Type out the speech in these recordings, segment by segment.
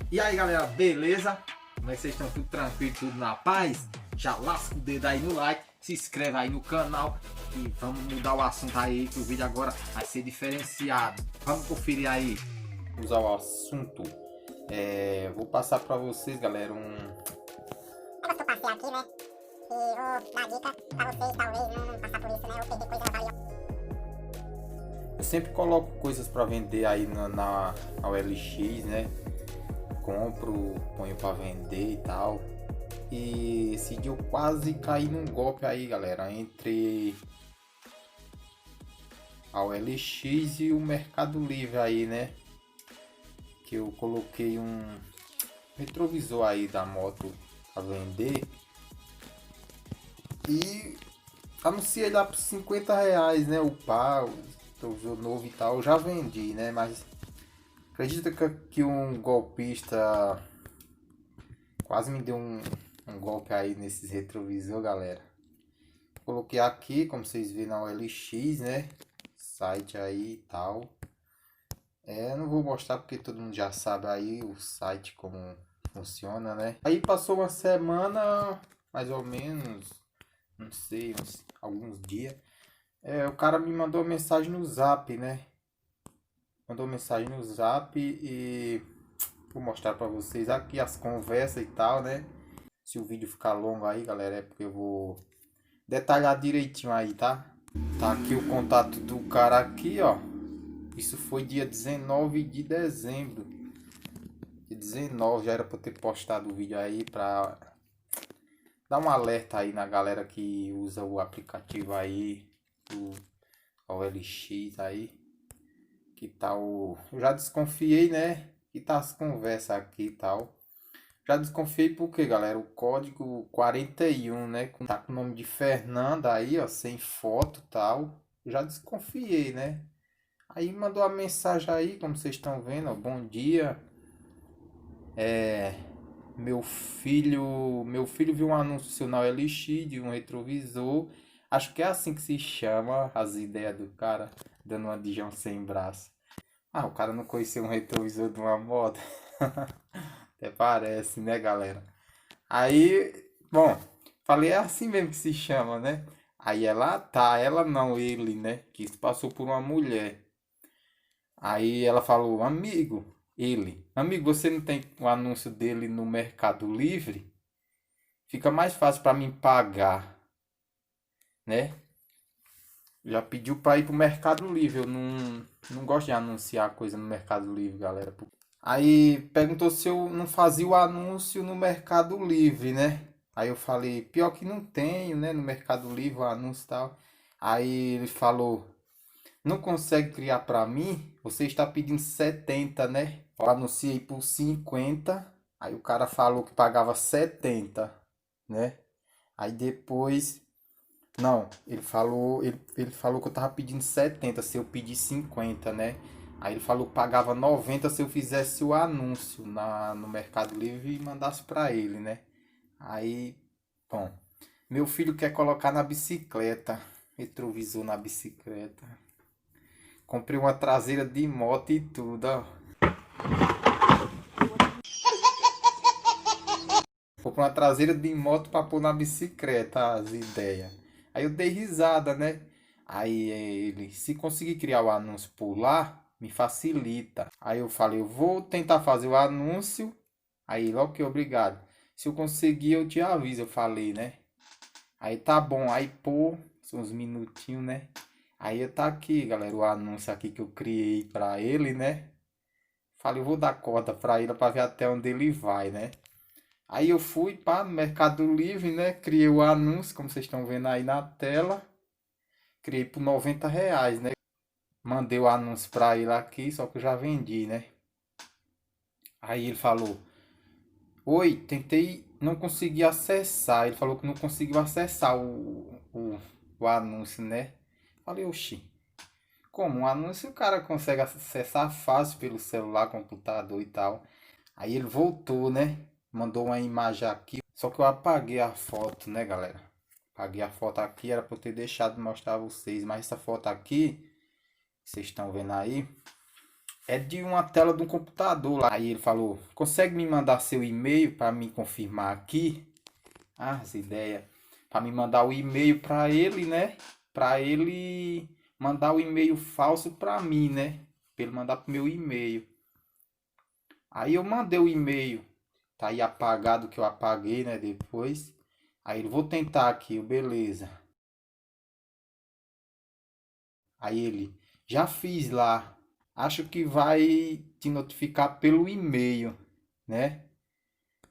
E aí galera, beleza? Como é que vocês estão? Tudo tranquilo, tudo na paz? Já lasca o dedo aí no like, se inscreve aí no canal e vamos mudar o assunto aí, que o vídeo agora vai ser diferenciado. Vamos conferir aí. Usar o assunto. Vou passar para vocês, galera, Negócio que eu passei aqui, né? E vou dar dica pra vocês, talvez não passar por isso, né? Ou perder coisa valiosa. Eu sempre coloco coisas para vender aí na OLX, né? Compro, ponho para vender e tal. E esse dia eu quase caí num golpe aí, galera, entre a OLX e o Mercado Livre aí, né? Que eu coloquei um retrovisor aí da moto para vender e anunciei lá por R$ 50, né? O par, retrovisor novo e tal, eu já vendi, né? Mas acredita que um golpista quase me deu um golpe aí nesses retrovisor, galera. Coloquei aqui, como vocês viram, na OLX, né? Site aí e tal. Não vou mostrar porque todo mundo já sabe aí o site como funciona, né? Aí passou uma semana, mais ou menos, não sei, alguns dias. O cara me mandou uma mensagem no Zap, né? Mandou mensagem no Zap e vou mostrar pra vocês aqui as conversas e tal, né? Se o vídeo ficar longo aí, galera, é porque eu vou detalhar direitinho aí, tá? Tá aqui o contato do cara aqui, ó. Isso foi dia 19 de dezembro. Dia 19, já era pra eu ter postado o vídeo aí pra dar um alerta aí na galera que usa o aplicativo aí, o OLX aí. Que tal? Eu já desconfiei, né? Que tá as conversas aqui e tal. Já desconfiei porque, galera, o código 41, né? Tá com o nome de Fernanda aí, ó, sem foto e tal. Já desconfiei, né? Aí mandou a mensagem aí, como vocês estão vendo, ó, bom dia. Meu filho viu um anúncio na OLX de um retrovisor. Acho que é assim que se chama as ideias do cara, dando uma de João sem braço. Ah, o cara não conhecia um retrovisor de uma moto. Até parece, né, galera? Aí, bom, falei, é assim mesmo que se chama, né? Aí ela não, ele, né? Que se passou por uma mulher. Aí ela falou, amigo, você não tem o anúncio dele no Mercado Livre? Fica mais fácil para mim pagar, né? Já pediu para ir pro Mercado Livre. Eu não gosto de anunciar coisa no Mercado Livre, galera. Aí perguntou se eu não fazia o anúncio no Mercado Livre, né? Aí eu falei, pior que não tenho, né? No Mercado Livre o anúncio e tal. Aí ele falou, não consegue criar para mim? Você está pedindo 70, né? Eu anunciei por 50. Aí o cara falou que pagava 70, né? Aí depois, não, ele falou que eu tava pedindo 70 se eu pedir 50, né? Aí ele falou que pagava 90 se eu fizesse o anúncio no Mercado Livre e mandasse para ele, né? Aí, bom, meu filho quer colocar na bicicleta, retrovisor na bicicleta. Comprei uma traseira de moto e tudo, ó. Comprei uma traseira de moto para pôr na bicicleta, as ideias. Aí eu dei risada, né? Aí ele, se conseguir criar o anúncio por lá, me facilita. Aí eu falei, eu vou tentar fazer o anúncio. Aí logo que obrigado. Se eu conseguir, eu te aviso, eu falei, né? Aí tá bom, aí pô, são uns minutinhos, né? Aí tá aqui, galera, o anúncio aqui que eu criei pra ele, né? Falei, eu vou dar corda pra ele pra ver até onde ele vai, né? Aí eu fui para o Mercado Livre, né? Criei o anúncio, como vocês estão vendo aí na tela. Criei por R$ 90, né? Mandei o anúncio para ele aqui, só que eu já vendi, né? Aí ele falou, oi, tentei, não consegui acessar. Ele falou que não conseguiu acessar o anúncio, né? Falei, oxi, como? Um anúncio o cara consegue acessar fácil pelo celular, computador e tal. Aí ele voltou, né? Mandou uma imagem aqui. Só que eu apaguei a foto, né, galera? Apaguei a foto aqui, era para eu ter deixado de mostrar a vocês. Mas essa foto aqui, vocês estão vendo aí, É de uma tela de um computador lá. Aí ele falou, consegue me mandar seu e-mail para me confirmar aqui? Ah, essa ideia. Para me mandar o e-mail para ele, né? Para ele mandar o e-mail falso para mim, né? Para ele mandar pro meu e-mail. Aí eu mandei o e-mail. Tá aí apagado que eu apaguei, né? Depois. Aí ele, vou tentar aqui, beleza. Aí ele, já fiz lá. Acho que vai te notificar pelo e-mail, né?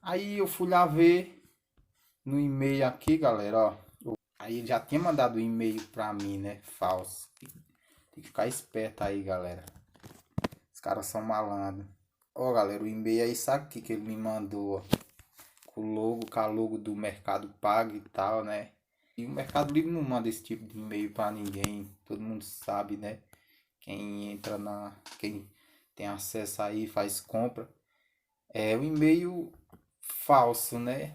Aí eu fui lá ver no e-mail aqui, galera, ó. Aí ele já tinha mandado o e-mail pra mim, né? Falso. Tem que ficar esperto aí, galera. Os caras são malandros. Ó, galera, o e-mail é isso aqui que ele me mandou, ó. Com a logo do Mercado Pago e tal, né? E o Mercado Livre não manda esse tipo de e-mail pra ninguém. Todo mundo sabe, né? Quem tem acesso aí, faz compra. É um e-mail falso, né?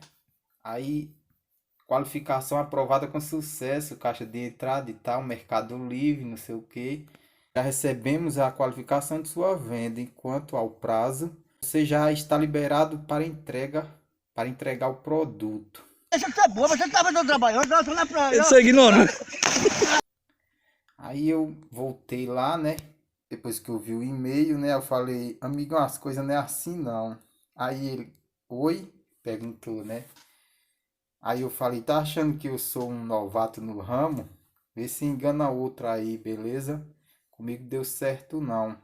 Aí, qualificação aprovada com sucesso, caixa de entrada e tal, Mercado Livre, não sei o que. Já recebemos a qualificação de sua venda. Enquanto ao prazo, você já está liberado para entregar o produto. Deixa que tá boa, você tava trabalhando, tava na praia. Isso é ignorante. Aí eu voltei lá, né? Depois que eu vi o e-mail, né? Eu falei, amigão, as coisas não é assim não. Aí ele, oi? Perguntou, né? Aí eu falei, tá achando que eu sou um novato no ramo? Vê se engana outro aí, beleza? Comigo deu certo não.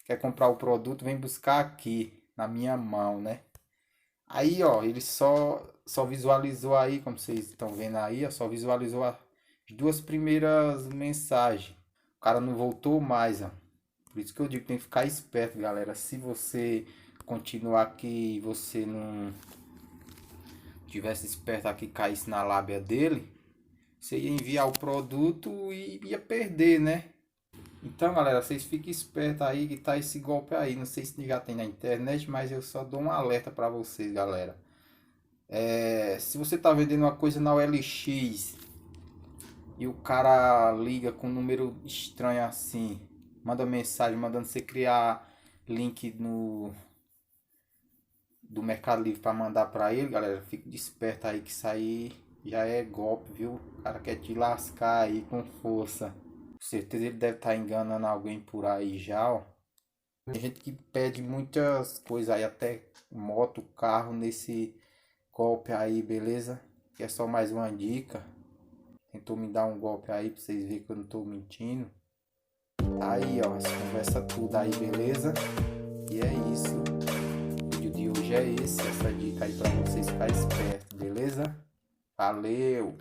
Quer comprar o produto? Vem buscar aqui, na minha mão, né? Aí, ó, ele só visualizou aí, como vocês estão vendo aí, ó, só visualizou as duas primeiras mensagens. O cara não voltou mais, ó. Por isso que eu digo, tem que ficar esperto, galera. Se você continuar aqui e você não tivesse esperto aqui, caísse na lábia dele, você ia enviar o produto e ia perder, né? Então, galera, vocês fiquem espertos aí que tá esse golpe aí. Não sei se já tem na internet, mas eu só dou um alerta para vocês, galera. Se você tá vendendo uma coisa na OLX e o cara liga com um número estranho assim, manda mensagem mandando você criar link do Mercado Livre para mandar para ele, galera, fique desperto aí que isso aí já é golpe, viu? O cara quer te lascar aí com força. Com certeza ele deve estar enganando alguém por aí já, ó. Tem gente que pede muitas coisas aí, até moto, carro nesse golpe aí, beleza? Que é só mais uma dica. Tentou me dar um golpe aí pra vocês verem que eu não tô mentindo. Tá aí, ó, essa conversa tudo aí, beleza? E é isso. O vídeo de hoje é esse, essa dica aí pra vocês ficarem espertos, beleza? Valeu!